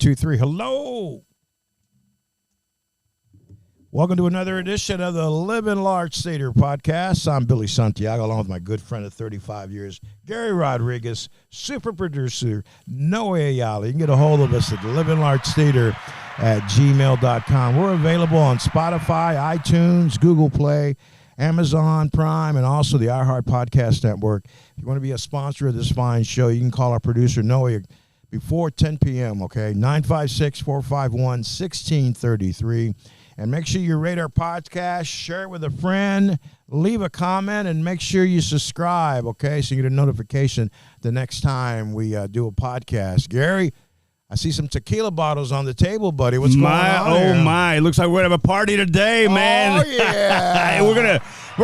823. Hello. Welcome to another edition of the Living Large Theater podcast. I'm Billy Santiago, along with my good friend of 35 years, Gary Rodriguez, super producer, Noe Ayala. You can get a hold of us at livinglargetheater@gmail.com. We're available on Spotify, iTunes, Google Play, Amazon Prime, and also the iHeart Podcast Network. If you want to be a sponsor of this fine show, you can call our producer, Noe, before 10 p.m., okay? 956-451-1633. And make sure you rate our podcast, share it with a friend, leave a comment, and make sure you subscribe, okay, so you get a notification the next time we do a podcast. Gary, I see some tequila bottles on the table, buddy. What's going on Oh, here? my. Looks like we're going to have a party today, man. Oh, yeah. we're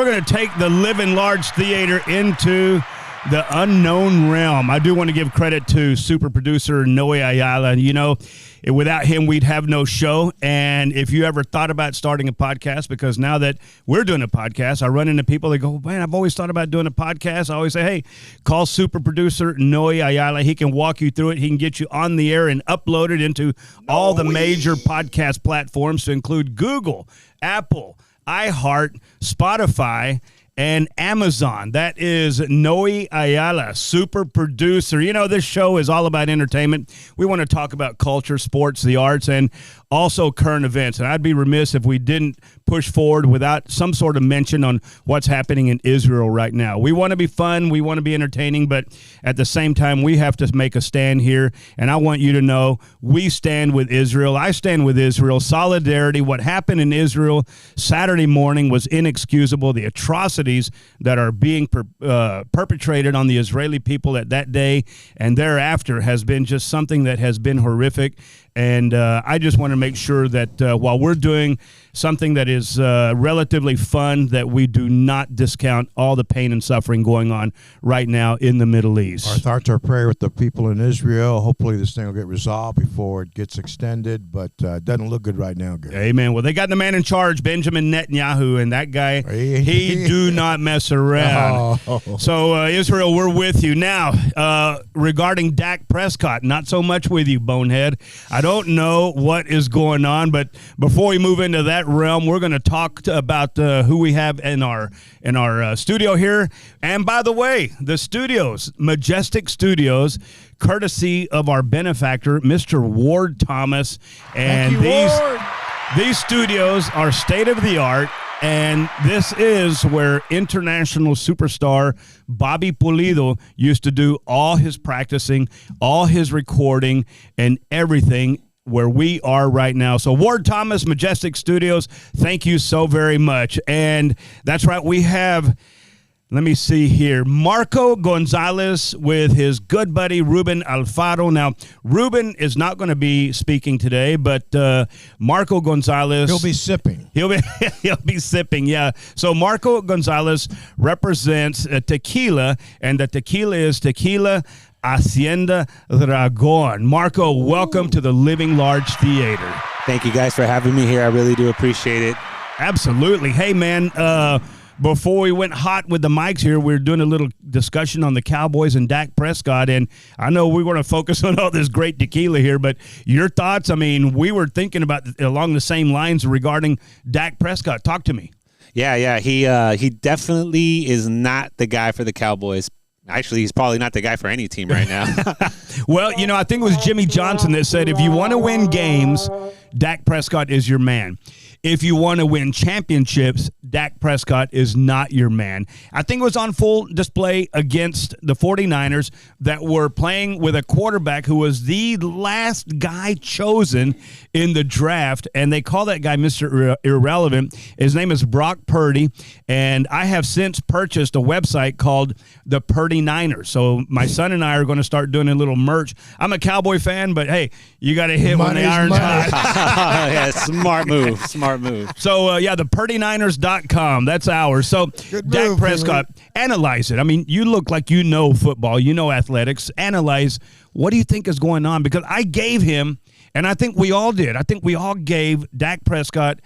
gonna take the Living Large Theater into the unknown realm. I do want to give credit to super producer Noe Ayala. You know, without him, we'd have no show. And if you ever thought about starting a podcast, because now that we're doing a podcast, I run into people that go, man, I've always thought about doing a podcast. I always say, hey, call super producer Noe Ayala. He can walk you through it. He can get you on the air and upload it into all the major podcast platforms, to include Google, Apple, iHeart, Spotify, and Amazon. That is Noe Ayala, super producer. You know, this show is all about entertainment. We want to talk about culture, sports, the arts, and also current events. And I'd be remiss if we didn't push forward without some sort of mention on what's happening in Israel right now. We want to be fun. We want to be entertaining. But at the same time, we have to make a stand here. And I want you to know we stand with Israel. I stand with Israel. Solidarity. What happened in Israel Saturday morning was inexcusable. The atrocities that are being perpetrated on the Israeli people at that day and thereafter has been just something that has been horrific. And I just want to make sure that while we're doing something that is relatively fun, that we do not discount all the pain and suffering going on right now in the Middle East. Our thoughts are prayer with the people in Israel. Hopefully this thing will get resolved before it gets extended, but it doesn't look good right now, Gary. Amen. Well, they got the man in charge, Benjamin Netanyahu, and that guy, he do not mess around. Oh. So, Israel, we're with you. Now, regarding Dak Prescott, not so much with you, bonehead. I don't know what is going on, but before we move into that realm, we're going to talk about who we have in our studio here. And by the way, the studios, Majestic Studios, courtesy of our benefactor, Mr. Ward Thomas. And these studios are state of the art. And this is where international superstar Bobby Pulido used to do all his practicing, all his recording, and everything, where we are right now. So Ward Thomas, Majestic Studios, thank you so very much. And that's right, we have, let me see here, Marco Gonzalez with his good buddy Ruben Alfaro. Now, Ruben is not going to be speaking today, but Marco Gonzalez, He'll be sipping. He'll be sipping, yeah. So Marco Gonzalez represents tequila, and the tequila is tequila Hacienda Dragon. Marco, welcome to the Living Large Theater. Thank you guys for having me here. I really do appreciate it. Absolutely. Hey, man, before we went hot with the mics here, we were doing a little discussion on the Cowboys and Dak Prescott, and I know we want to focus on all this great tequila here, but your thoughts? I mean, we were thinking about along the same lines regarding Dak Prescott. Talk to me. Yeah. He definitely is not the guy for the Cowboys. Actually, he's probably not the guy for any team right now. Well, you know, I think it was Jimmy Johnson that said, if you want to win games, Dak Prescott is your man. If you want to win championships, Dak Prescott is not your man. I think it was on full display against the 49ers that were playing with a quarterback who was the last guy chosen in the draft, and they call that guy Mr. Irrelevant. His name is Brock Purdy, and I have since purchased a website called the Purdy Niners. So my son and I are going to start doing a little merch. I'm a Cowboy fan, but hey, you got to hit when the iron's hot. Yeah, smart move. So, the PurdyNiners.com. That's ours. So, Dak Prescott, analyze it. I mean, you look like you know football. You know athletics. Analyze, what do you think is going on? Because I gave him, and I think we all did, I think we all gave Dak Prescott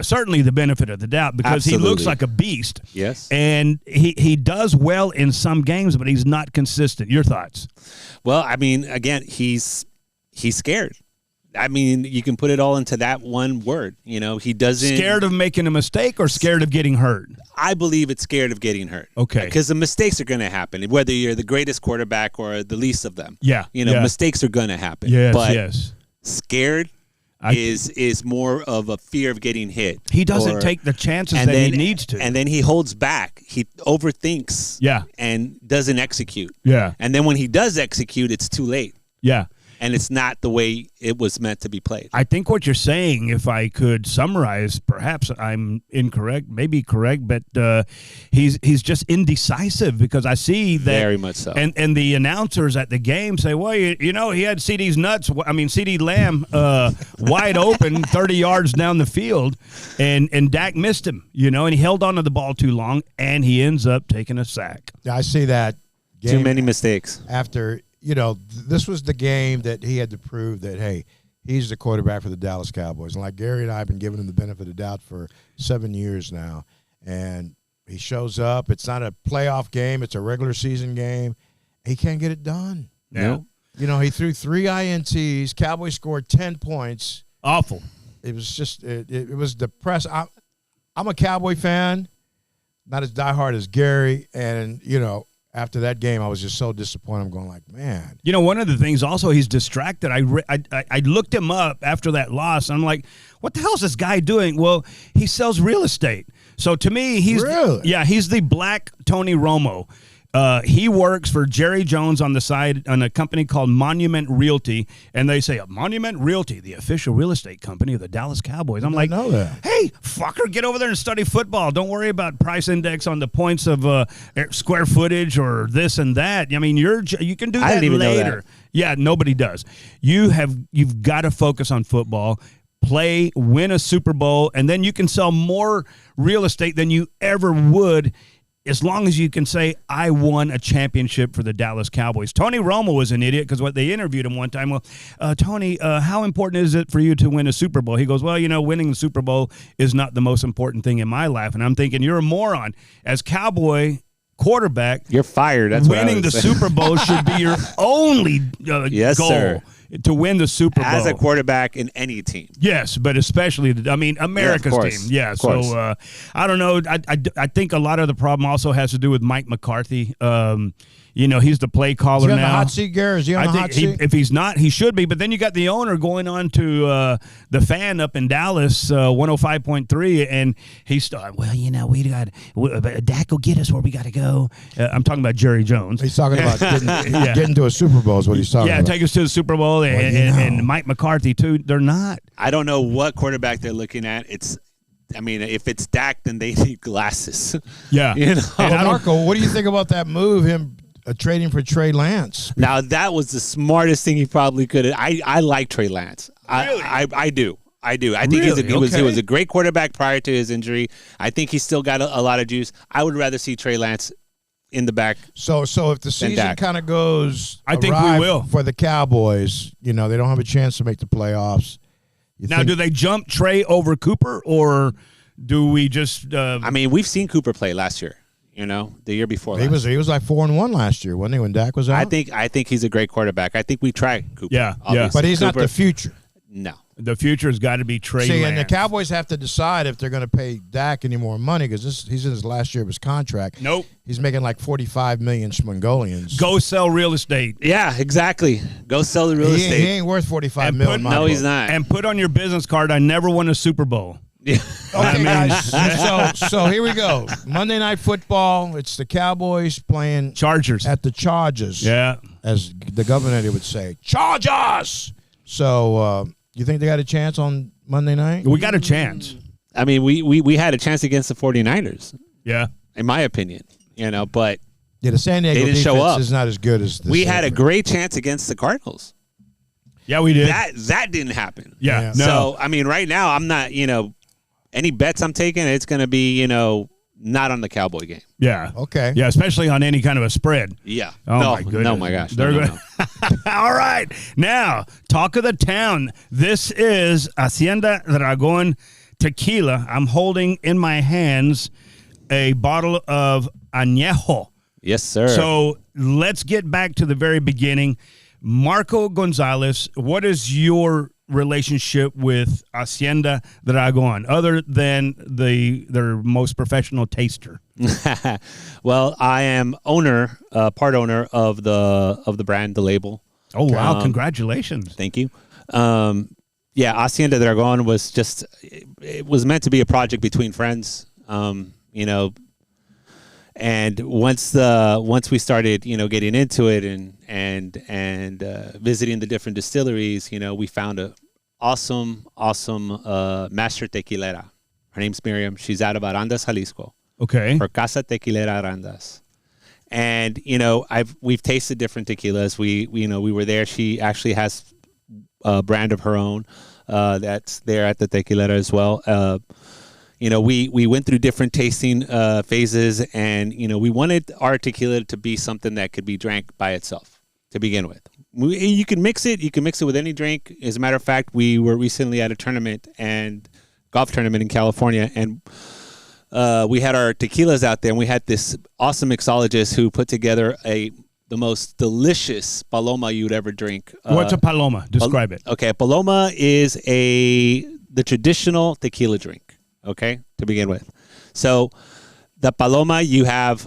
certainly the benefit of the doubt, because Absolutely. He looks like a beast. Yes. And he does well in some games, but he's not consistent. Your thoughts? Well, I mean, again, he's scared. I mean, you can put it all into that one word. You know, he doesn't. Scared of making a mistake or scared of getting hurt? I believe it's scared of getting hurt. Okay. Because the mistakes are going to happen, whether you're the greatest quarterback or the least of them. Yeah. You know, mistakes are going to happen. Yes, but yes. Scared is more of a fear of getting hit. He doesn't take the chances that he needs to. And then he holds back. He overthinks. Yeah. And doesn't execute. Yeah. And then when he does execute, it's too late. Yeah. And it's not the way it was meant to be played. I think what you're saying, if I could summarize, perhaps I'm incorrect, maybe correct, but he's just indecisive, because I see that. Very much so. And the announcers at the game say, well, you know, he had CeeDee Lamb wide open 30 yards down the field, and Dak missed him, you know, and he held on to the ball too long, and he ends up taking a sack. I see that. Too many mistakes. After, you know, this was the game that he had to prove that, hey, he's the quarterback for the Dallas Cowboys. And like Gary and I have been giving him the benefit of the doubt for 7 years now. And he shows up. It's not a playoff game. It's a regular season game. He can't get it done. Yeah. You know, he threw 3 INTs. Cowboys scored 10 points. Awful. It was just, it was depressing. I'm a Cowboy fan, not as diehard as Gary. And, you know, after that game, I was just so disappointed. I'm going like, man. You know, one of the things also, he's distracted. I looked him up after that loss. And I'm like, what the hell is this guy doing? Well, he sells real estate. So to me, he's the black Tony Romo. He works for Jerry Jones on the side on a company called Monument Realty, and they say, Monument Realty, the official real estate company of the Dallas Cowboys. I'm like, know that. Hey, fucker, get over there and study football. Don't worry about price index on the points of square footage or this and that. I mean, you can do that later. Yeah, nobody does. You've got to focus on football. Play, win a Super Bowl, and then you can sell more real estate than you ever would, as long as you can say, I won a championship for the Dallas Cowboys. Tony Romo was an idiot, because they interviewed him one time. Well, Tony, how important is it for you to win a Super Bowl? He goes, well, you know, winning the Super Bowl is not the most important thing in my life. And I'm thinking, you're a moron. As Cowboy quarterback, you're fired. That's winning the Super Bowl should be your only goal. Sir. To win the Super Bowl. As a quarterback in any team. Yes, but especially, America's team. Yeah, so I don't know. I think a lot of the problem also has to do with Mike McCarthy. You know, he's the play caller now. Is he on the hot seat, Gary? Is he on the hot seat? If he's not, he should be. But then you got the owner going on to the Fan up in Dallas, 105.3, and he's well, you know, we got Dak will get us where we got to go. I'm talking about Jerry Jones. He's talking about getting to a Super Bowl is what he's talking about. Yeah, take us to the Super Bowl, and Mike McCarthy too. They're not. I don't know what quarterback they're looking at. If it's Dak, then they need glasses. Yeah. You know? Well, Marco, what do you think about that move, him trading for Trey Lance? Now, that was the smartest thing he probably could have. I like Trey Lance. Really? I do. I think he was a great quarterback prior to his injury. I think he's still got a lot of juice. I would rather see Trey Lance in the back. So if the season kind of goes, I think we will for the Cowboys. You know, they don't have a chance to make the playoffs. Now, do they jump Trey over Cooper, or do we just? We've seen Cooper play last year. You know, the year before. He was like 4-1 last year, wasn't he? When Dak was out. I think he's a great quarterback. I think we try Cooper. Yeah. But he's not the future. No. The future has got to be Trey Lance. And the Cowboys have to decide if they're going to pay Dak any more money, because he's in his last year of his contract. Nope. He's making like 45 million Mongolians. Go sell real estate. Yeah, exactly. Go sell the real estate. He ain't worth 45 million. No, he's not. And put on your business card, I never won a Super Bowl. Yeah. Okay, guys. So here we go. Monday Night Football. It's the Cowboys playing Chargers at the Chargers. Yeah, as the governor would say, Chargers. So you think they got a chance on Monday night? We got a chance. I mean, we had a chance against the 49ers. Yeah, in my opinion. You know, but the San Diego defense is not as good as the we had a great chance against the Cardinals. Yeah, we did. That didn't happen. Yeah. No. So I mean, right now I'm not. You know, any bets I'm taking, it's going to be, you know, not on the Cowboy game. Yeah. Okay. Yeah, especially on any kind of a spread. Yeah. Oh, my goodness. No, my gosh. All right. Now, talk of the town. This is Hacienda Dragon Tequila. I'm holding in my hands a bottle of añejo. Yes, sir. So let's get back to the very beginning. Marco Gonzalez, what is your relationship with Hacienda Dragon, other than their most professional taster? Well, I am part owner of the brand, the label. Oh wow! Congratulations. Thank you. Hacienda Dragon was it was meant to be a project between friends. And once we started, getting into it and visiting the different distilleries, we found a awesome master tequilera. Her name's Miriam. She's out of Arandas, Jalisco. Okay. For Casa Tequilera Arandas. And we've tasted different tequilas. We were there. She actually has a brand of her own that's there at the tequilera as well. We went through different tasting phases, and we wanted our tequila to be something that could be drank by itself to begin with. You can mix it. You can mix it with any drink. As a matter of fact, we were recently at a golf tournament in California, and we had our tequilas out there, and we had this awesome mixologist who put together the most delicious paloma you'd ever drink. What's a paloma? Describe it. Okay, paloma is the traditional tequila drink. Okay, to begin with. So the paloma, you have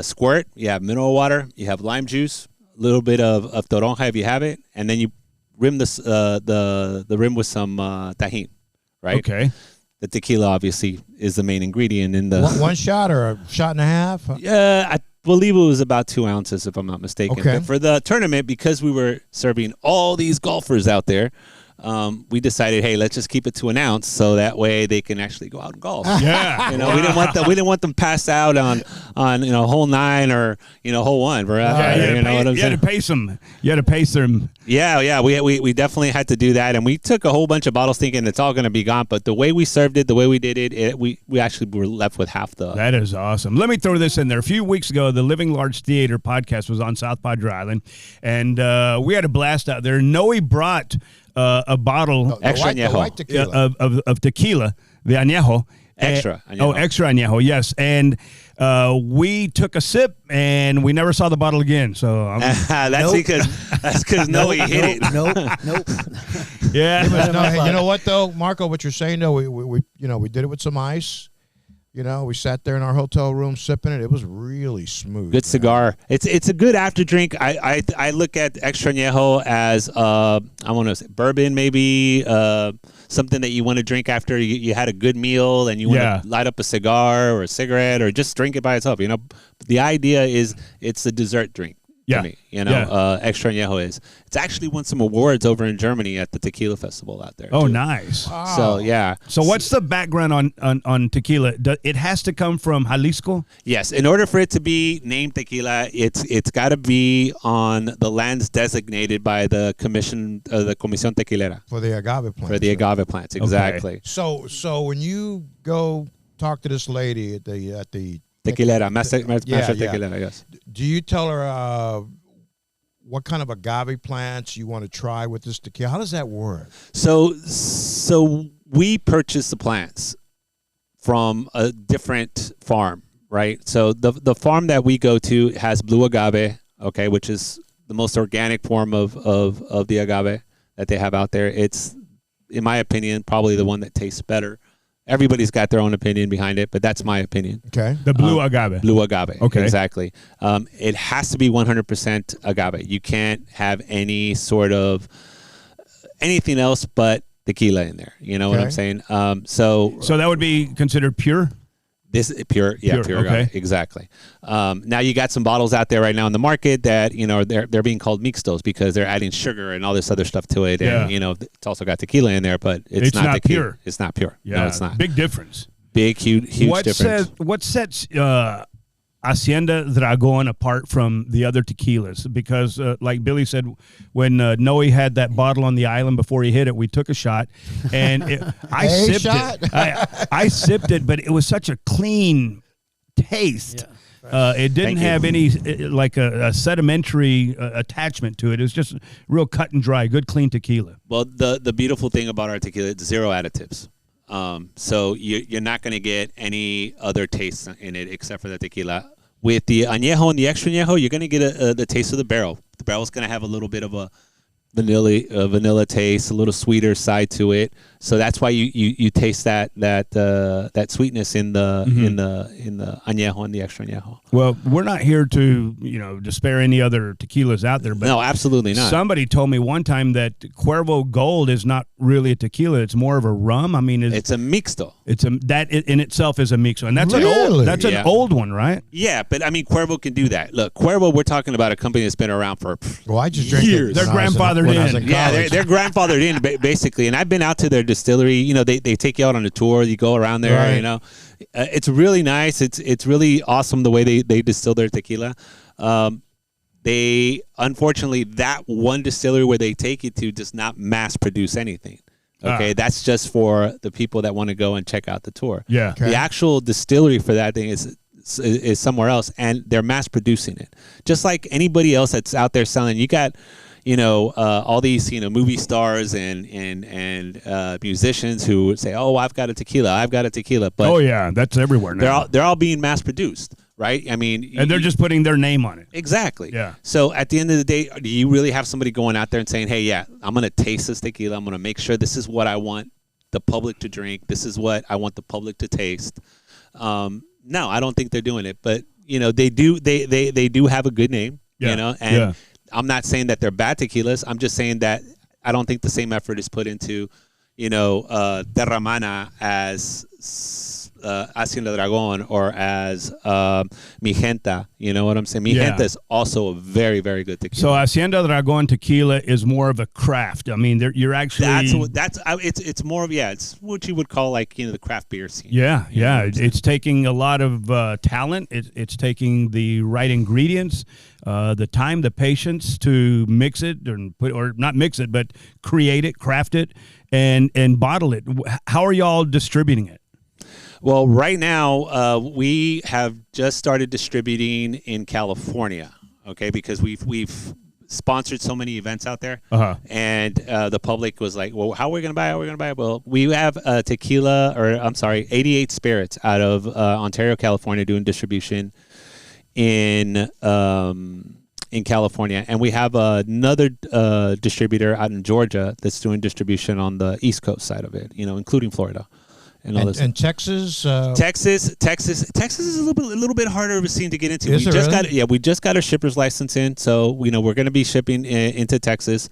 squirt, you have mineral water, you have lime juice, a little bit of toronja if you have it, and then you rim the rim with some tajin, right? Okay. The tequila obviously is the main ingredient in the one shot or a shot and a half. Yeah, I believe it was about 2 ounces if I'm not mistaken. Okay. But for the tournament, because we were serving all these golfers out there, we decided, hey, let's just keep it to 1 ounce, so that way they can actually go out and golf. Yeah, we didn't want them passed out on hole 9 or hole 1. We're out there, you had to pace them. You had to pace them. Yeah. We definitely had to do that, and we took a whole bunch of bottles thinking it's all going to be gone. But the way we served it, the way we did it, we actually were left with half the. That is awesome. Let me throw this in there. A few weeks ago, the Living Large Theater podcast was on South Padre Island, and we had a blast out there. Noe brought a bottle extra añejo tequila. Of tequila, the añejo. Extra añejo. Oh, extra añejo, yes. And we took a sip, and we never saw the bottle again. So that's because Noe hit it. Nope. Yeah. Hey, you know what though, Marco? What you're saying though, we did it with some ice. We sat there in our hotel room sipping it. It was really smooth. Good cigar. It's a good after drink. I look at extra añejo as I want to say bourbon, maybe something that you want to drink after you had a good meal and you want to light up a cigar or a cigarette or just drink it by itself. The idea is it's a dessert drink. Yeah. To me, extra añejo is. It's actually won some awards over in Germany at the Tequila Festival out there. Oh, too. nice. Wow. So yeah. So what's the background on tequila? It has to come from Jalisco? Yes. In order for it to be named tequila, it's got to be on the lands designated by the commission, the Comisión Tequilera. For the agave plants. For the agave plants, exactly. Okay. So when you go talk to this lady at the Tequilera, Master Tequilera, yes. Do you tell her what kind of agave plants you want to try with this tequila? How does that work? So we purchase the plants from a different farm, right? So the farm that we go to has blue agave, okay, which is the most organic form of the agave that they have out there. It's, in my opinion, probably the one that tastes better. Everybody's got their own opinion behind it, but that's my opinion. Okay. The blue agave. Blue agave. Okay. Exactly. It has to be 100% agave. You can't have any sort of anything else but tequila in there. You know what I'm saying? So that would be considered pure? This is pure agave. Okay. Exactly. Now you got some bottles out there right now in the market that they're being called mixtos because they're adding sugar and all this other stuff to it, and it's also got tequila in there, but it's not pure. It's not pure. Yeah, no, it's not. Big difference. Big, huge difference. What sets Hacienda Dragon apart from the other tequilas? Because, like Billy said, when Noe had that bottle on the island before he hit it, we took a shot, and I sipped it. I sipped it, but it was such a clean taste. Yeah. It didn't have any like a sedimentary attachment to it. It was just real cut and dry, good clean tequila. Well, the beautiful thing about our tequila, it's 0 additives. So you're not going to get any other taste in it except for the tequila. With the añejo and the extra añejo, you're going to get the taste of the barrel. The barrel's going to have a little bit of a vanilla taste, a little sweeter side to it. So that's why you taste that sweetness in the añejo and the extra añejo. Well, we're not here to despair any other tequilas out there, but no, absolutely not. Somebody told me one time that Cuervo Gold is not really a tequila; it's more of a rum. I mean, it's a mixto. That in itself is a mixto, and that's really? an old one, right? Yeah, but I mean, Cuervo can do that. Look, Cuervo, we're talking about a company that's been around for I just drank years. They're grandfathered in. Yeah, they're grandfathered in basically. And I've been out to their distillery. They take you out on a tour. You go around there. Right. It's really nice. It's really awesome the way they distill their tequila. They unfortunately, that one distillery where they take you to does not mass produce anything. Okay, that's just for the people that want to go and check out the tour. Yeah, okay. The actual distillery for that thing is somewhere else, and they're mass producing it. Just like anybody else that's out there selling, you got, all these, movie stars and musicians who would say, "Oh, I've got a tequila. But that's everywhere now. They're all being mass produced, right? I mean, and they're just putting their name on it. Exactly. Yeah. So at the end of the day, do you really have somebody going out there and saying, "Hey, yeah, I'm going to taste this tequila. I'm going to make sure this is what I want the public to drink. This is what I want the public to taste." No, I don't think they're doing it, but they do. They do have a good name. And I'm not saying that they're bad tequilas. I'm just saying that I don't think the same effort is put into, Terramana as Hacienda Dragon or as Magenta. You know what I'm saying? Magenta is also a very, very good tequila. So Hacienda Dragon Tequila is more of a craft. I mean, you're actually it's more of it's what you would call like the craft beer scene. Yeah, it's taking a lot of talent. It's taking the right ingredients, the time, the patience to mix it or not mix it, but create it, craft it, and bottle it. How are y'all distributing it? Well, right now we have just started distributing in California, okay, because we've sponsored so many events out there, and the public was like, "Well, how are we going to buy it? Well, we have tequila, 88 Spirits out of Ontario, California, doing distribution in California, and we have another distributor out in Georgia that's doing distribution on the East Coast side of it, including Florida. And Texas, Texas is a little bit harder of a scene to get into. We just got a shipper's license in, so we're going to be shipping into Texas.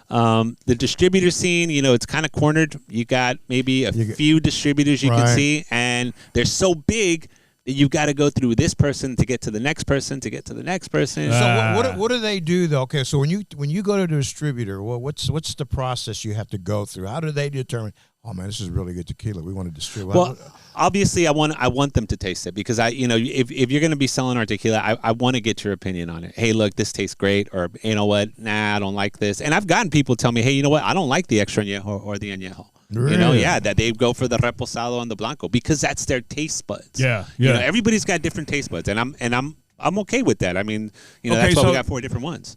The distributor scene, it's kind of cornered. You got maybe a few distributors you can see, and they're so big that you've got to go through this person to get to the next person to get to the next person. So what do they do though? Okay, so when you go to the distributor, what's the process you have to go through? How do they determine? Oh man, this is really good tequila. We want to distribute. Well, obviously, I want them to taste it because if you're going to be selling our tequila, I want to get your opinion on it. Hey, look, this tastes great, or you know what? Nah, I don't like this. And I've gotten people tell me, hey, you know what? I don't like the extra añejo or the añejo. Really? That they go for the reposado and the blanco because that's their taste buds. Yeah. Everybody's got different taste buds, and I'm okay with that. I mean, that's why we got 4 different ones.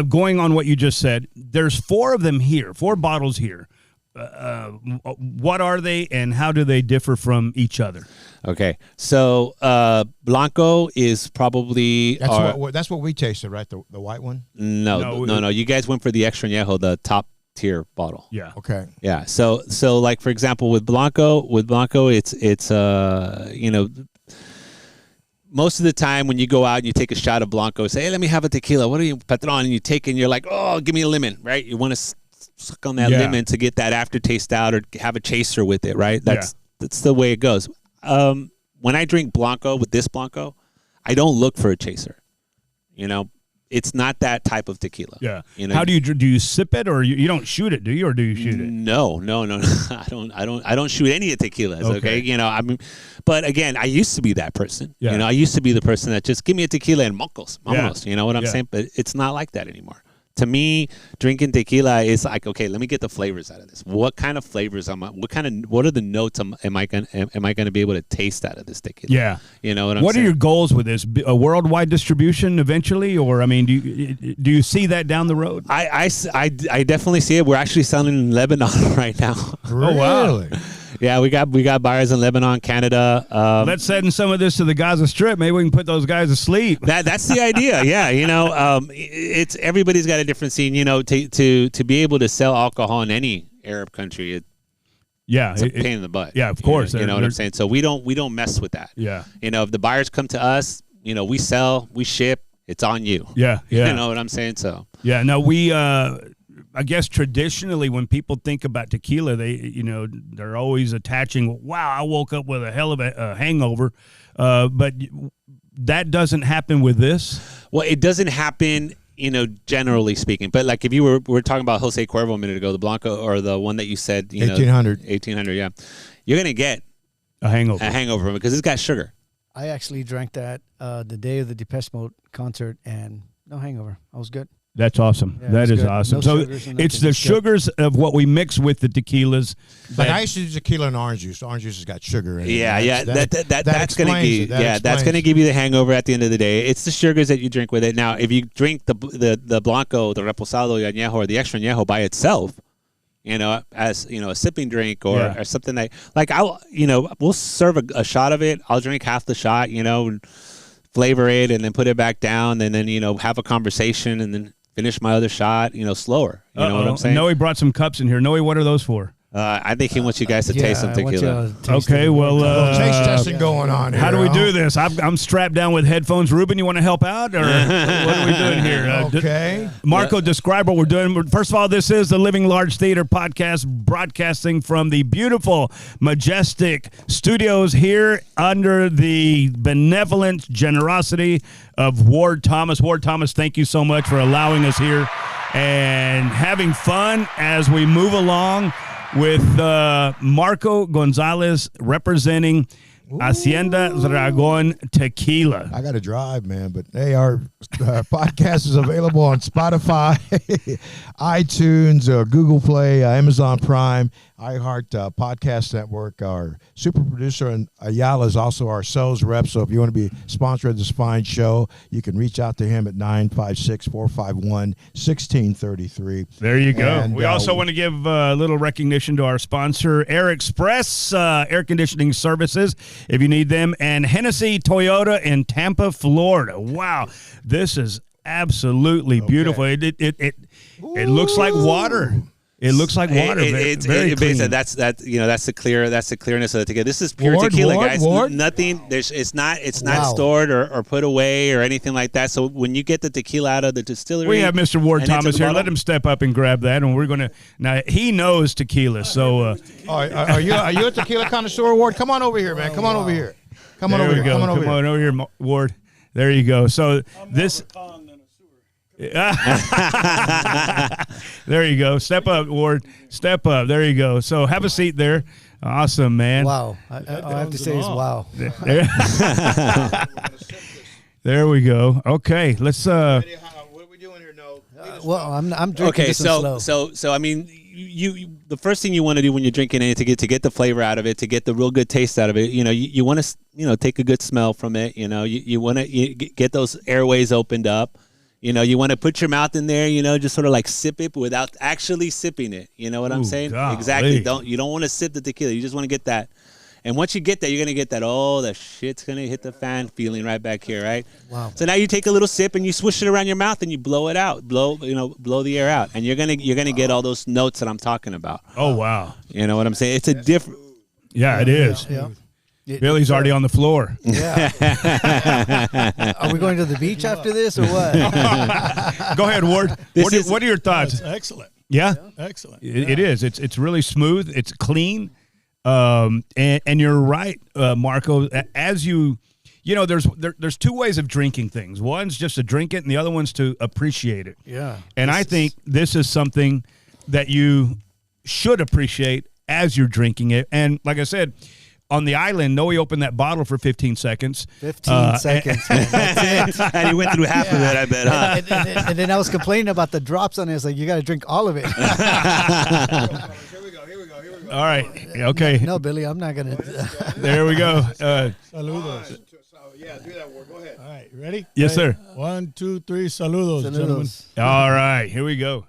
Going on what you just said, there's 4 of them here, 4 bottles here. What are they, and how do they differ from each other? Okay, so Blanco is probably that's what we tasted, right? The white one. No. You guys went for the extra añejo, the top tier bottle. Yeah. Okay. Yeah. So like for example with Blanco, it's most of the time when you go out and you take a shot of Blanco, say, hey, let me have a tequila. What are you, Patron? And you take it and you're like, oh, give me a lemon, right? You want to suck on that lemon to get that aftertaste out or have a chaser with it, right? That's the way it goes. When I drink Blanco with this Blanco, I don't look for a chaser. It's not that type of tequila. Yeah. How do you sip it, or you don't shoot it, do you, or do you shoot it? No. I don't shoot any of tequilas. Okay. But again, I used to be that person. Yeah. I used to be the person that just give me a tequila and mocos. You know what I'm saying? But it's not like that anymore. To me, drinking tequila is like, okay, let me get the flavors out of this. What kind of flavors what are the notes am I going to be able to taste out of this tequila? Yeah. You know what I'm saying? What are your goals with this? A worldwide distribution eventually, or I mean, do you see that down the road? I definitely see it. We're actually selling in Lebanon right now. Really? Yeah, we got buyers in Lebanon, Canada. Let's send some of this to the Gaza Strip. Maybe we can put those guys to sleep. That's the idea. Yeah, it's everybody's got a different scene. To be able to sell alcohol in any Arab country, it's a pain in the butt. Yeah, of course. You know what I'm saying? So we don't mess with that. Yeah. If the buyers come to us, we sell, we ship. It's on you. Yeah. You know what I'm saying? So. Yeah. No, we. I guess traditionally, when people think about tequila, they're always attaching. Wow, I woke up with a hell of a hangover, but that doesn't happen with this. Well, it doesn't happen. Generally speaking, but like if you were talking about Jose Cuervo a minute ago, the Blanco or the one that you said, 1800, yeah, you're gonna get a hangover from it because it's got sugar. I actually drank that the day of the Depeche Mode concert and no hangover. I was good. That's awesome. Yeah, that is good. awesome. No So it's the sugars of what we mix with the tequilas. Like I used to do tequila and orange juice. Orange juice has got sugar in it. Yeah, that's gonna give that's gonna give you the hangover at the end of the day. It's the sugars that you drink with it. Now, if you drink the Blanco, the Reposado, Añejo, or the Extra Añejo by itself, as a sipping drink or something like we'll serve a shot of it. I'll drink half the shot, flavor it, and then put it back down, and then have a conversation, and then finish my other shot, slower. You know what I'm saying? Noe brought some cups in here. Noe, what are those for? I think he wants you guys to taste some tequila. Okay, well, taste testing going on here. How do we do this? I'm strapped down with headphones. Ruben, you want to help out, or what are we doing here? Okay. Marco, describe what we're doing. First of all, this is the Living Large Theater podcast, broadcasting from the beautiful Majestic Studios here under the benevolent generosity of Ward Thomas. Ward Thomas, thank you so much for allowing us here and having fun as we move along with Marco Gonzalez representing Hacienda Dragon Tequila. I got to drive, man, but hey, our podcast is available on Spotify, iTunes, Google Play, Amazon Prime, iHeart Podcast Network. Our super producer and Ayala is also our sales rep. So if you want to be sponsored of this fine show, you can reach out to him at 956-451-1633. There you go. And, we also want to give a little recognition to our sponsor, Air Express Air Conditioning Services, if you need them, and Hennessy Toyota in Tampa, Florida. Wow, this is absolutely beautiful. It looks like water. It looks like water. Very clean. That's the clearness of the tequila. This is pure tequila, guys. Nothing. It's not stored or put away or anything like that. So when you get the tequila out of the distillery, we have Mr. Ward Thomas here. Let him step up and grab that, and we're gonna. Now he knows tequila, so. Are you a tequila connoisseur, Ward? Come on over here, man. Come on over here. Come on over here. Come on over here, Ward. There you go. So this. There you go. Step up, Ward. Step up. There you go. So have a seat there. Awesome, man. Wow. All I have to say is wow. There we go. Okay, let's. What are we doing here? No. Well, I'm drinking this slow. So I mean, you the first thing you want to do when you're drinking it to get the flavor out of it, to get the real good taste out of it. You want to take a good smell from it. You want to get those airways opened up. You want to put your mouth in there, just sort of like sip it, but without actually sipping it. You know what I'm saying? Golly. Exactly. You don't want to sip the tequila. You just want to get that. And once you get that, you're going to get that, the shit's going to hit the fan feeling right back here, right? Wow. So now you take a little sip and you swish it around your mouth and you blow it out. Blow the air out. And you're going to get all those notes that I'm talking about. Oh, wow. You know what I'm saying? It's a different. Yeah, it is. Yeah. Billy's already on the floor. Yeah. Are we going to the beach after this or what? Go ahead, Ward. What are your thoughts? Excellent. Yeah? Excellent. It is. It's really smooth. It's clean. And you're right, Marco. As there's two ways of drinking things. One's just to drink it, and the other one's to appreciate it. Yeah. And I think this is something that you should appreciate as you're drinking it. And like I said, on the island, Noe opened that bottle for 15 seconds. 15 seconds, man. That's it. And he went through half of it, I bet, huh? And then I was complaining about the drops on it. It's like, you got to drink all of it. Here we go. All right. Okay. No, Billy, I'm not going to. There we go. Saludos. Yeah, do that, Ward. Go ahead. All right, ready? Yes, sir. 1, 2, 3, saludos, gentlemen. All right. Here we go.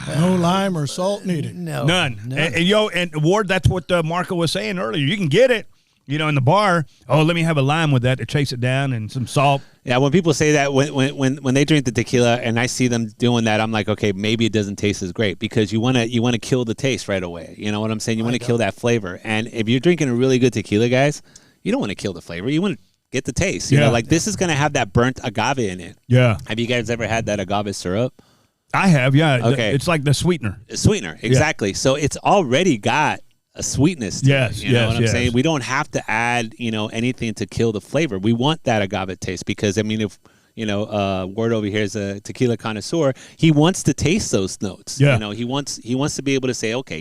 No lime or salt needed. No, None. And Ward, that's what Marco was saying earlier. You can get it, in the bar. Oh, let me have a lime with that to chase it down and some salt. Yeah, when people say that, when they drink the tequila and I see them doing that, I'm like, okay, maybe it doesn't taste as great because you want to kill the taste right away. You know what I'm saying? You want to kill that flavor. And if you're drinking a really good tequila, guys, you don't want to kill the flavor. You want to get the taste. You know, like this is going to have that burnt agave in it. Yeah. Have you guys ever had that agave syrup? I have, yeah. Okay. It's like the sweetener. Sweetener, exactly. So it's already got a sweetness to it. You know what I'm saying? We don't have to add, anything to kill the flavor. We want that agave taste because, I mean, if, Ward over here is a tequila connoisseur, he wants to taste those notes. Yeah. He wants to be able to say, okay,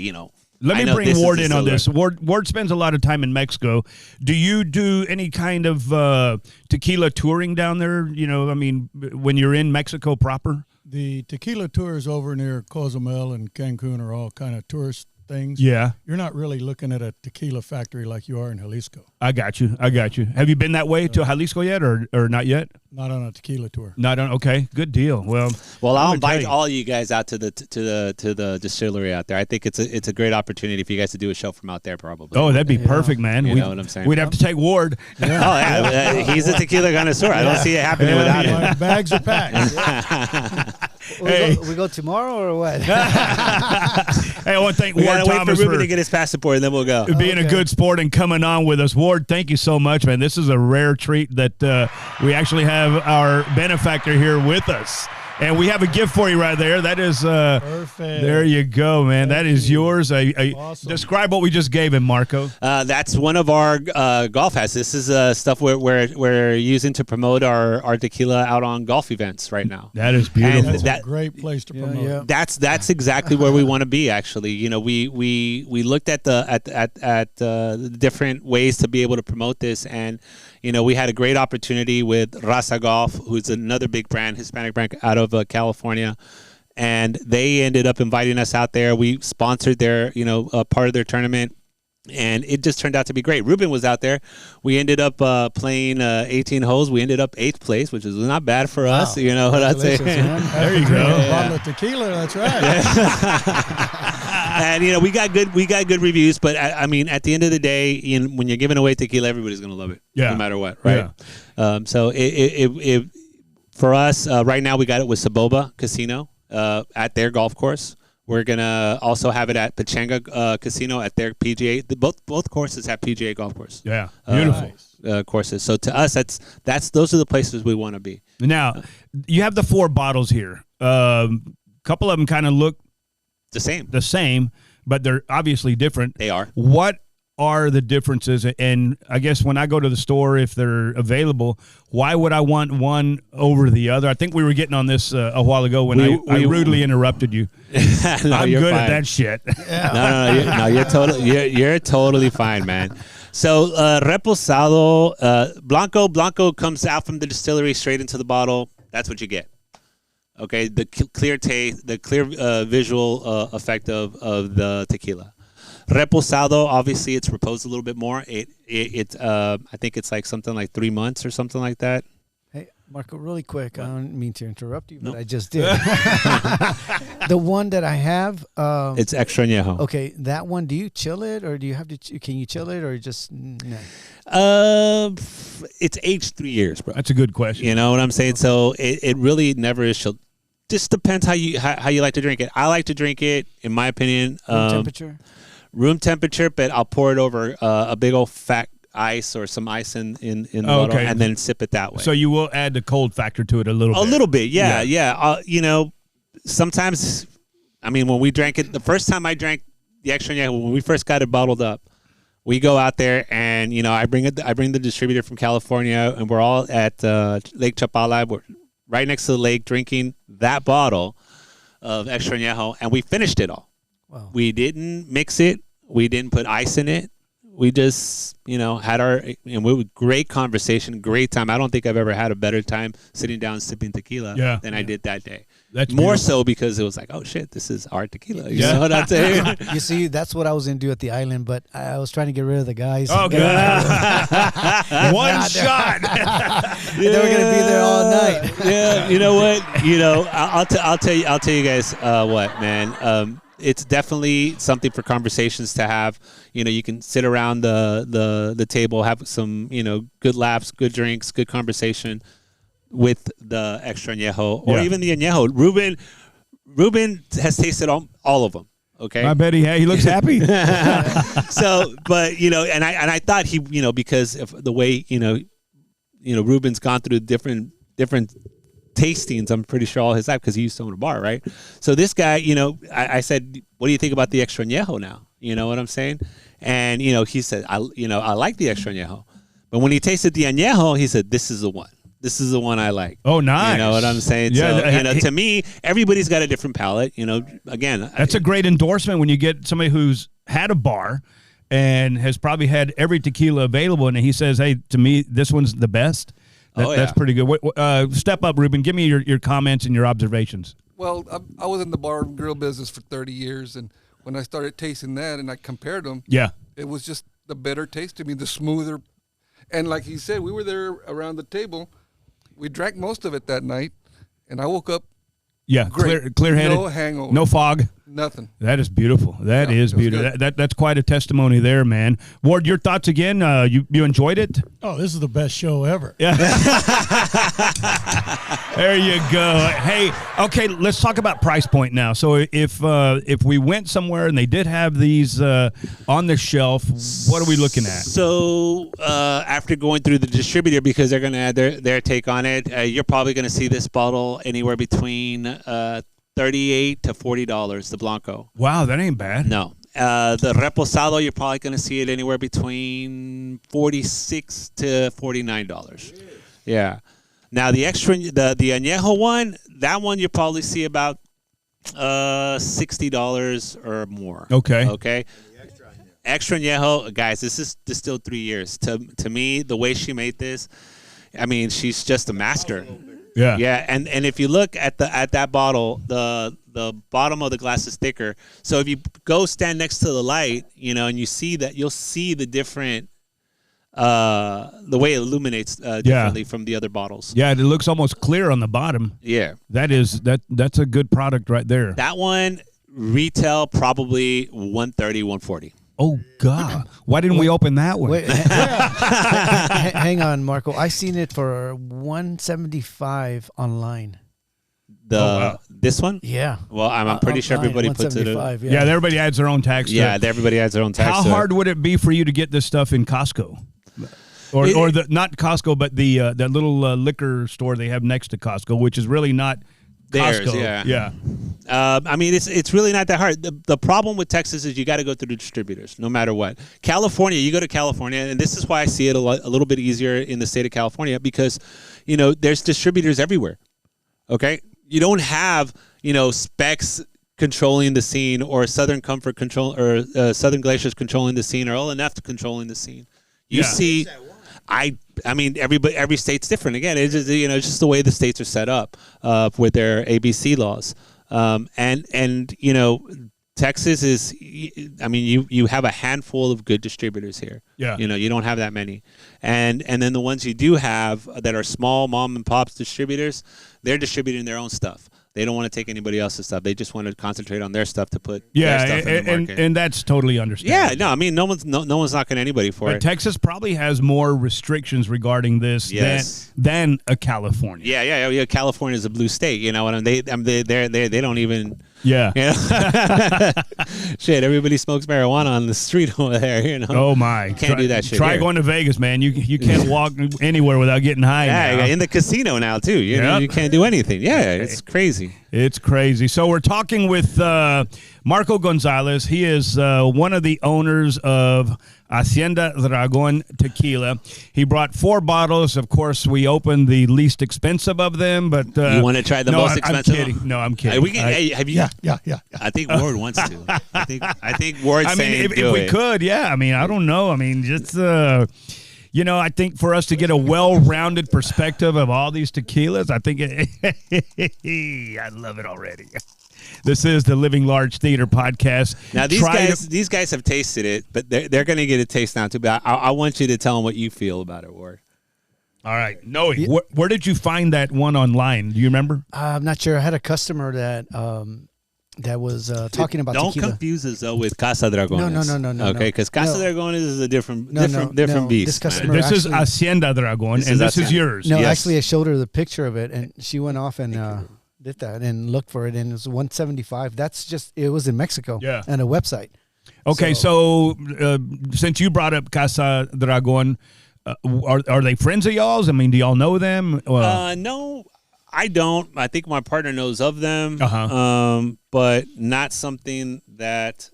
Let me bring Ward in on this. Ward spends a lot of time in Mexico. Do you do any kind of tequila touring down there? When you're in Mexico proper? The tequila tours over near Cozumel and Cancun are all kind of tourist things. Yeah. You're not really looking at a tequila factory like you are in Jalisco. I got you. Have you been that way to Jalisco yet or not yet? Not on a tequila tour. Not on. Okay, good deal. Well, I'll invite all you guys out to the distillery out there. I think it's a great opportunity for you guys to do a show from out there, probably. Oh, that'd be perfect, man. You know what I'm saying? We'd have to take Ward. He's a tequila connoisseur. I don't see it happening without him. My bags are packed. We go tomorrow or what? Hey, I want to thank We Ward gotta wait Thomas for Ruben to get his passport, and then we'll go. being a good sport and coming on with us. Ward, thank you so much, man. This is a rare treat that we actually have our benefactor here with us. And we have a gift for you right there. That is, Perfect. There you go, man. That is yours. Awesome. Describe what we just gave him, Marco. That's one of our golf hats. This is stuff we're using to promote our tequila out on golf events right now. That is beautiful. That's a great place to promote. Yeah. That's exactly where we want to be. Actually, we looked at the different ways to be able to promote this, and we had a great opportunity with Raza Golf, who's another big brand, Hispanic brand out of California, and they ended up inviting us out there. We sponsored their part of their tournament, and it just turned out to be great. Ruben was out there. We ended up playing 18 holes. We ended up 8th place, which is not bad for us. You know what I'd say? There you go. A bottle of tequila, that's right. And we got good reviews, but I mean, at the end of the day, when you're giving away tequila, everybody's gonna love it, no matter what, right? Yeah. So it for us right now, we got it with Saboba Casino at their golf course. We're gonna also have it at Pachanga Casino at their PGA. Both courses have PGA golf course. Yeah, beautiful courses. So to us, those are the places we want to be. Now, you have the 4 bottles here. Couple of them kind of look the same, but they're obviously different. They are. What are the differences? And I guess when I go to the store, if they're available, why would I want one over the other? I think we were getting on this a while ago when I rudely interrupted you. I'm good at that shit. No, you're totally fine, man. So reposado, blanco comes out from the distillery straight into the bottle. That's what you get. Okay, the clear taste, the clear visual effect of the tequila. Reposado, obviously, it's reposed a little bit more. I think it's like something like 3 months or something like that. Hey, Marco, really quick. I don't mean to interrupt you, but I just did. The one that I have, it's extra añejo. Okay, that one. Do you chill it, or do you have to? Can you chill it, or just no? It's aged 3 years, bro. That's a good question. You know what I'm saying? So it really never is chilled. Just depends how you like to drink it. I like to drink it, in my opinion, room temperature, but I'll pour it over a big old fat ice or some ice in the bottle, and then sip it that way. So you will add the cold factor to it a little bit. A little bit, yeah. Sometimes, I mean, when we drank it, the first time I drank the extra añejo, when we first got it bottled up, we go out there and I bring the distributor from California, and we're all at Lake Chapala. We're right next to the lake drinking that bottle of extra añejo, and we finished it all. Wow. We didn't mix it. We didn't put ice in it. we just, had great conversation, great time. I don't think I've ever had a better time sitting down sipping tequila than I did that day. That's more beautiful. so because it was like, oh shit, this is our tequila. You know what I'm saying? You see, that's what I was going to do at the island, but I was trying to get rid of the guys. Oh, good. One shot. They were going to be there all night. Yeah, you know what? I'll tell you guys what, man. It's definitely something for conversations to have. You can sit around the table, have some, good laughs, good drinks, good conversation with the extra añejo or even the añejo. Ruben has tasted all of them. Okay, I bet he looks happy. So, but and I thought he, because of the way Ruben's gone through different tastings, I'm pretty sure all his life because he used to own a bar, right? So this guy, I said, what do you think about the extra añejo now? You know what I'm saying? And he said, I like the extra añejo, but when he tasted the añejo, he said, this is the one. This is the one I like. Oh, nice. You know what I'm saying? Yeah, so, to me, everybody's got a different palate. Again, that's a great endorsement when you get somebody who's had a bar and has probably had every tequila available, and he says, hey, to me, this one's the best. That's pretty good. Step up, Ruben. Give me your comments and your observations. Well, I was in the bar and grill business for 30 years, and when I started tasting that and I compared them, it was just the better taste to me, the smoother. And like he said, we were there around the table. We drank most of it that night, and I woke up clear-headed, no hangover, no fog, nothing. That is beautiful. That is beautiful. That's quite a testimony there, man. Ward, your thoughts again? You enjoyed it? Oh, this is the best show ever. Yeah. There you go. Hey, okay, let's talk about price point now. So if we went somewhere and they did have these on the shelf, what are we looking at? So after going through the distributor, because they're going to add their take on it, you're probably going to see this bottle anywhere between $38 to $40, the Blanco. Wow, that ain't bad. No. The Reposado, you're probably going to see it anywhere between $46 to $49. Yeah. Now the Añejo one, that one you probably see about $60 or more. Okay. Extra Añejo, guys, this is distilled 3 years. To me, the way she made this, I mean, she's just a master. Yeah, and if you look at that bottle, the bottom of the glass is thicker. So if you go stand next to the light, and you see that, you'll see the different, the way it illuminates differently from the other bottles. Yeah, it looks almost clear on the bottom. Yeah, that's a good product right there. That one retail probably $130, $140. Oh God! Why didn't we open that one? Wait, hang on, Marco. I seen it for $175 online. This one? Yeah. Well, I'm pretty sure everybody puts it. Yeah, everybody adds their own tax. Everybody adds their own tax. How hard would it be for you to get this stuff in Costco? Or not Costco, but the that little liquor store they have next to Costco, which is really not Costco. Theirs, yeah. I mean, it's really not that hard. The problem with Texas is you got to go through the distributors, no matter what. California, you go to California, and this is why I see it a little bit easier in the state of California because, there's distributors everywhere. Okay, you don't have Specs controlling the scene or Southern Comfort control or Southern Glaciers controlling the scene or LNF controlling the scene. You see. I mean, every state's different. Again, it's just, it's just the way the states are set up with their ABC laws. And Texas is, I mean, you have a handful of good distributors here. Yeah. You don't have that many. And then the ones you do have that are small mom and pops distributors, they're distributing their own stuff. They don't want to take anybody else's stuff. They just want to concentrate on their stuff to put their stuff in the market. And that's totally understandable. Yeah, no, I mean, no one's knocking anybody for it. Texas probably has more restrictions regarding this than a California. Yeah. California is a blue state. You know what I mean? They don't even. Yeah. Shit, everybody smokes marijuana on the street over there. Oh my! Can't do that shit. Try here. going to Vegas, man. You can't walk anywhere without getting high. Yeah, now. in the casino now too. You can't do anything. Yeah, it's crazy. It's crazy. So we're talking with Marco Gonzalez. He is one of the owners of Hacienda Dragon Tequila. He brought 4 bottles. Of course, we opened the least expensive of them, but you want to try the most expensive? I'm kidding. No, I'm kidding. Have you? Yeah. I think Ward wants to. I think Ward's saying if we could, yeah. I mean, I don't know. I mean, just I think for us to get a well-rounded perspective of all these tequilas, I think I love it already. This is the Living Large Theater podcast. Now these guys have tasted it, but they're going to get a taste now too. But I want you to tell them what you feel about it, Ward. All right, Noe, where did you find that one online? Do you remember? I'm not sure. I had a customer that was talking about Don't tequila. confuse us though with Casa Dragones. No. Okay, because Casa Dragones is a different beast. This customer This is Hacienda Dragon, and this is yours. No, actually, I showed her the picture of it, and she went off and did that and looked for it, and it was $175. It was in Mexico. Yeah, and a website. Okay, so since you brought up Casa Dragon, are they friends of y'all's? I mean, do y'all know them? No, I don't. I think my partner knows of them, but not something that.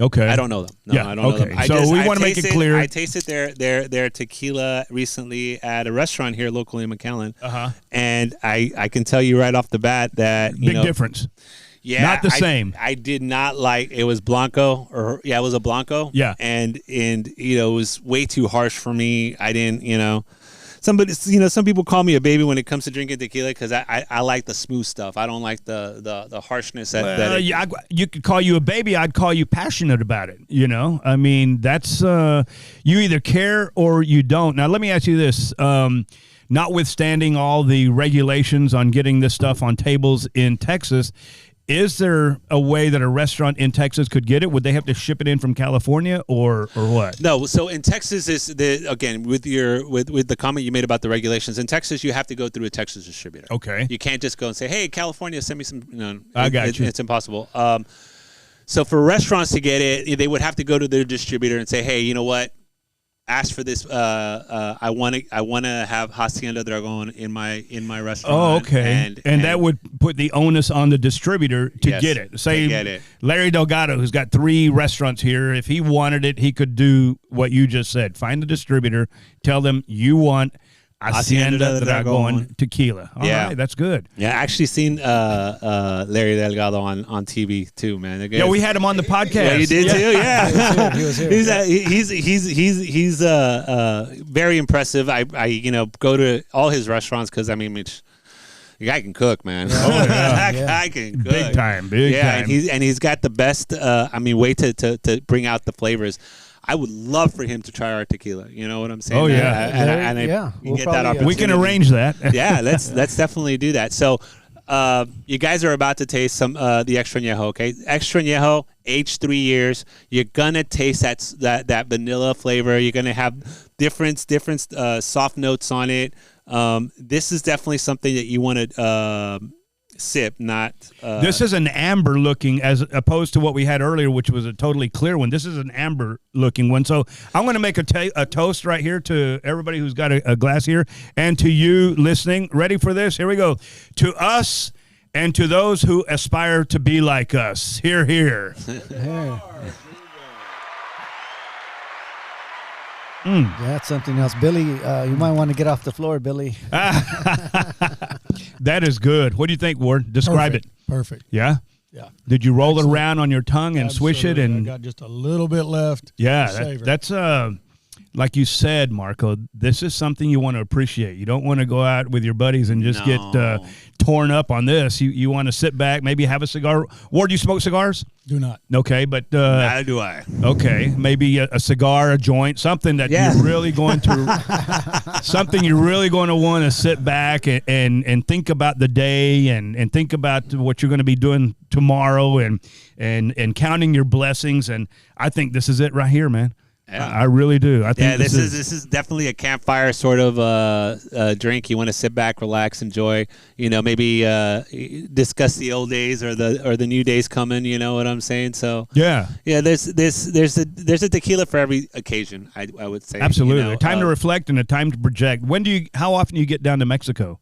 Okay, I don't know them. No, yeah, I don't know them. So we want to make it clear. I tasted their tequila recently at a restaurant here locally in McAllen, and I can tell you right off the bat that big difference. Yeah, not the same. I did not like it. Was Blanco it was a Blanco. Yeah, and it was way too harsh for me. I didn't some people call me a baby when it comes to drinking tequila because I like the smooth stuff. I don't like the harshness. You could call you a baby. I'd call you passionate about it. I mean, that's you either care or you don't. Now, let me ask you this. Notwithstanding all the regulations on getting this stuff on tables in Texas, is there a way that a restaurant in Texas could get it? Would they have to ship it in from California or what? No. So in Texas, with the comment you made about the regulations, in Texas you have to go through a Texas distributor. Okay. You can't just go and say, "Hey, California, send me some." I got you. It's impossible. So for restaurants to get it, they would have to go to their distributor and say, "Hey, you know what? Ask for this. I want to have Hacienda Dragon in my restaurant." Oh, okay. And that would put the onus on the distributor to get it. Say Larry Delgado, who's got 3 restaurants here, if he wanted it, he could do what you just said. Find the distributor, tell them you want Hacienda Dragon Tequila. All right, that's good. Yeah, I actually seen Larry Delgado on TV too, man. Yeah, we had him on the podcast. Yeah, you did too. Yeah, he was here. He's very impressive. I go to all his restaurants because the guy can cook, man. Oh, yeah. That guy can cook. Big time. And he's got the best way to bring out the flavors. I would love for him to try our tequila. You know what I'm saying? Oh yeah, we'll get that opportunity. We can arrange that. Yeah, let's definitely do that. So, you guys are about to taste some the Extra Añejo. Okay, Extra Añejo, aged 3 years. You're gonna taste that vanilla flavor. You're gonna have different soft notes on it. This is definitely something that you want to sip, not this is an amber looking as opposed to what we had earlier, which was a totally clear one. This is an amber looking one. So I'm going to make a toast right here to everybody who's got a glass here, and to you listening. Ready for this? Here we go. To us and to those who aspire to be like us. Hear, hear. That's something else. Billy, you might want to get off the floor, Billy. That is good. What do you think, Ward? Describe it. Perfect. Yeah? Yeah. Did you roll it around on your tongue and swish it? And I got just a little bit left. Yeah, that's like you said, Marco, this is something you want to appreciate. You don't want to go out with your buddies and just get torn up on this. You want to sit back, maybe have a cigar. Ward, do you smoke cigars? Do not. Okay, but neither do I. Okay, maybe a cigar, a joint, something that you're really going to something you're really going to want to sit back and think about the day and think about what you're going to be doing tomorrow and counting your blessings. And I think this is it right here, man. Yeah. I really do. I think this is definitely a campfire sort of drink. You want to sit back, relax, enjoy. Maybe discuss the old days or the new days coming. You know what I'm saying? So yeah. There's a tequila for every occasion. I would say absolutely. A time to reflect and a time to project. How often do you get down to Mexico?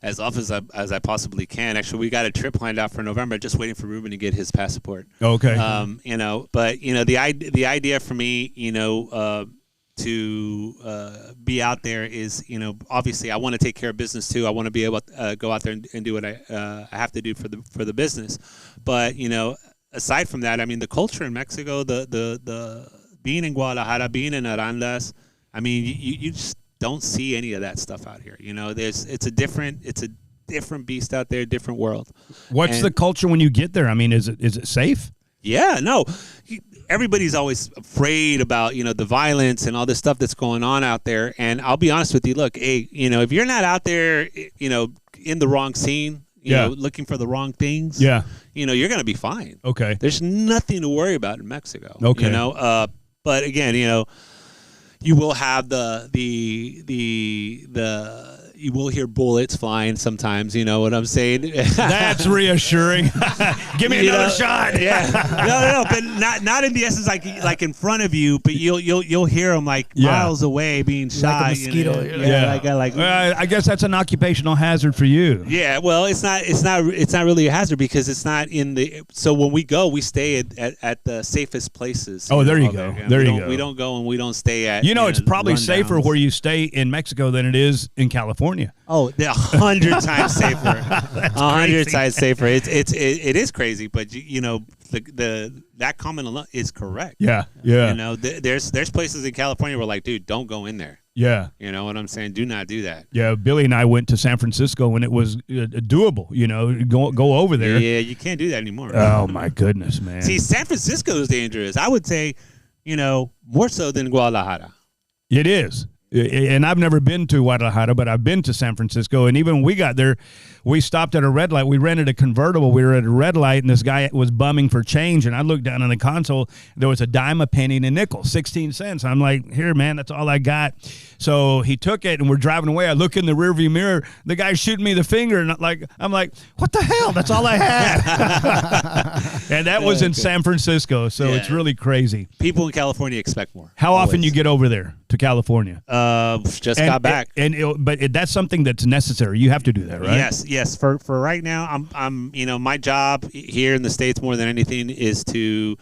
as often as I possibly can. Actually, we got a trip planned out for November, just waiting for Ruben to get his passport. Okay. But the idea for me, to be out there is, obviously I want to take care of business too. I want to be able to go out there and do what I have to do for the business. But aside from that, I mean, the culture in Mexico, the being in Guadalajara, being in Arandas, I mean, you just don't see any of that stuff out here. It's a different beast out there, different world. What's the culture when you get there? I mean, is it safe? Yeah, no. Everybody's always afraid about, the violence and all this stuff that's going on out there. And I'll be honest with you. Look, hey, if you're not out there, in the wrong scene, looking for the wrong things, you're going to be fine. Okay. There's nothing to worry about in Mexico. Okay. But again, you will have the you will hear bullets flying sometimes. You know what I'm saying? That's reassuring. Give me another shot. Yeah. No, but not in the essence like in front of you, but you'll hear them miles away being shot. Like a mosquito. I guess that's an occupational hazard for you. Yeah. Well, it's not really a hazard because it's not in the. So when we go, we stay at the safest places. Oh, there you go. We don't go and we don't stay at. It's probably safer where you stay in Mexico than it is in California. Oh, 100 times safer. 100 times safer. It is crazy, but that comment alone is correct. Yeah. There's places in California where dude, don't go in there. Yeah. You know what I'm saying? Do not do that. Yeah, Billy and I went to San Francisco when it was doable, go over there. Yeah, you can't do that anymore. Oh, my goodness, man. See, San Francisco is dangerous. I would say, more so than Guadalajara. It is. And I've never been to Guadalajara, but I've been to San Francisco. And even when we got there, we stopped at a red light. We rented a convertible. We were at a red light, and this guy was bumming for change. And I looked down on the console. There was a dime, a penny, and a nickel, 16 cents. I'm like, here, man, that's all I got. So he took it, and we're driving away. I look in the rearview mirror. The guy's shooting me the finger, and I'm like, what the hell? That's all I had. And that was in San Francisco, so it's really crazy. People in California expect more. How often you get over there to California? Just got back. But that's something that's necessary. You have to do that, right? Yes. For right now, I'm my job here in the States more than anything is to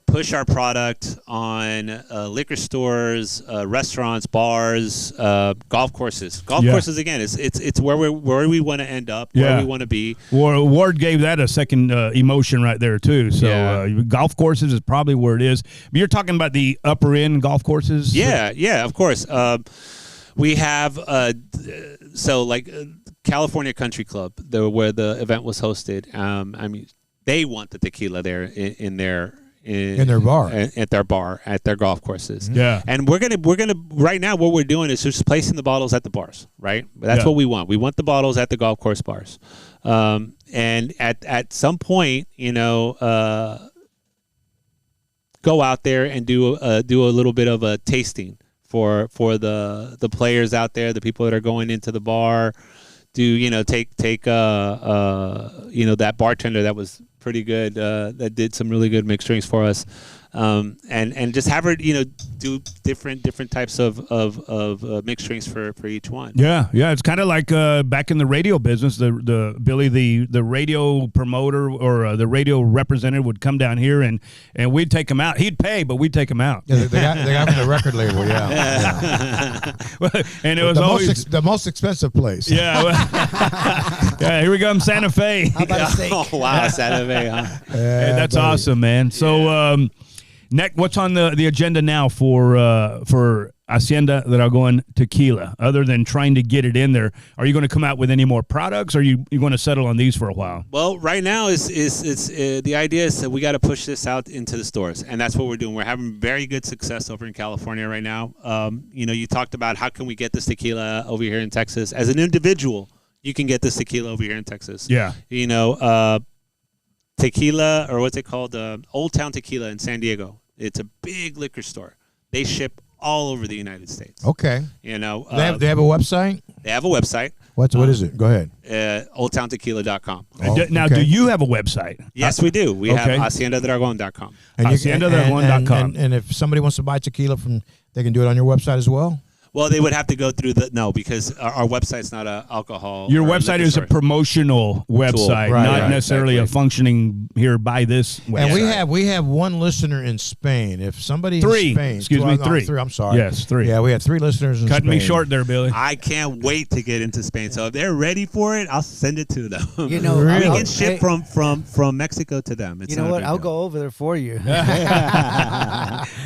push our product on liquor stores, restaurants, bars, golf courses. Golf courses again, it's where we want to end up, where we want to be. Ward gave that a second emotion right there too. So golf courses is probably where it is. But you're talking about the upper end golf courses. Yeah, of course. We have California Country Club, where the event was hosted. I mean, they want the tequila there in their bar, at their bar, at their golf courses. Yeah. And we're gonna right now what we're doing is just placing the bottles at the bars, right? That's what we want. We want the bottles at the golf course bars. And at some point, go out there and do a little bit of a tasting for the players out there, the people that are going into the bar. Take that bartender that was pretty good, that did some really good mixed drinks for us, and just have her do different types of mixed drinks for each one. Yeah, it's kind of like back in the radio business. The Billy, the radio promoter or the radio representative would come down here and we'd take him out. He'd pay, but we'd take him out. Yeah, they got from the record label. Yeah. And it was always the most expensive place. Yeah. Here we go, Santa Fe. How about a steak? Oh wow, Santa Fe, huh? Hey, that's awesome, man. So, Nick, what's on the agenda now for Hacienda Dragon Tequila? Other than trying to get it in there, are you going to come out with any more products, or are you going to settle on these for a while? Well, right now is the idea is that we got to push this out into the stores, and that's what we're doing. We're having very good success over in California right now. You talked about how can we get this tequila over here in Texas as an individual. You can get this tequila over here in Texas. Yeah. Tequila, or what's it called? Old Town Tequila in San Diego. It's a big liquor store. They ship all over the United States. Okay. They have a website? They have a website. What is it? Go ahead. OldTownTequila.com. Now, do you have a website? Yes, we do. We have HaciendaDragon.com. HaciendaDragon.com. And if somebody wants to buy tequila they can do it on your website as well? Well, they would have to go through because our website's not a alcohol. Your website is a promotional website, not necessarily a functioning here by this website. And we have one listener in Spain. If somebody in Spain, three. I'm sorry. Yes, 3. Yeah, we have 3 listeners in Spain. Cutting me short there, Billy. I can't wait to get into Spain. So if they're ready for it, I'll send it to them. You know, we can ship from Mexico to them. It's you know what? I'll go over there for you. There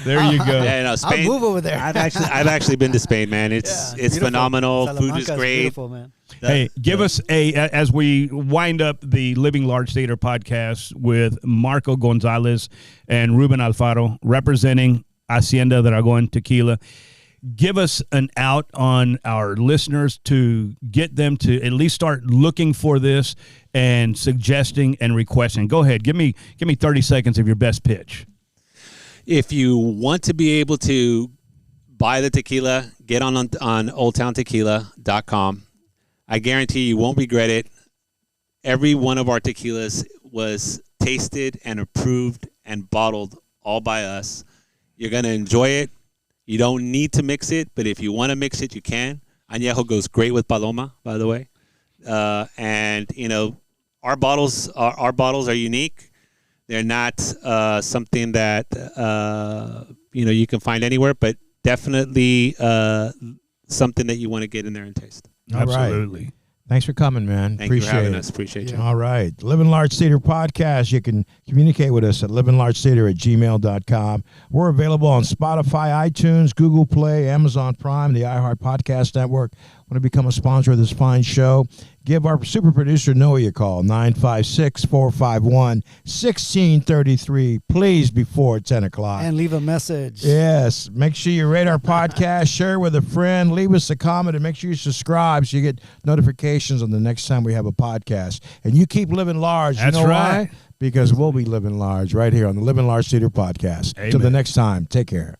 you go. Yeah, no, Spain. I'll move over there. I've actually been to Spain, man. It's phenomenal. Food is great. Beautiful, man. Hey, give us as we wind up the Living Large Theater podcast with Marco Gonzalez and Ruben Alfaro representing Hacienda Dragon Tequila. Give us an out on our listeners to get them to at least start looking for this and suggesting and requesting. Go ahead. Give me 30 seconds of your best pitch. If you want to be able to buy the tequila, get on oldtowntequila.com. I guarantee you won't regret it. Every one of our tequilas was tasted and approved and bottled all by us. You're going to enjoy it. You don't need to mix it, but if you want to mix it, you can. Añejo goes great with Paloma, by the way. And, you know, our bottles are unique. They're not something that, you can find anywhere, but definitely something that you want to get in there and taste. Absolutely. Right. Thanks for coming, man. Thank you for having us. Appreciate you. All right. Living Large Theater Podcast. You can communicate with us at livinglargetheater@gmail.com. We're available on Spotify, iTunes, Google Play, Amazon Prime, the iHeart Podcast Network. Want to become a sponsor of this fine show? Give our super producer Noe a call, 956-451-1633, please, before 10 o'clock. And leave a message. Yes. Make sure you rate our podcast, share with a friend, leave us a comment, and make sure you subscribe so you get notifications on the next time we have a podcast. And you keep living large. That's you know right. Why? Because we'll be living large right here on the Living Large Theater Podcast. Until the next time, take care.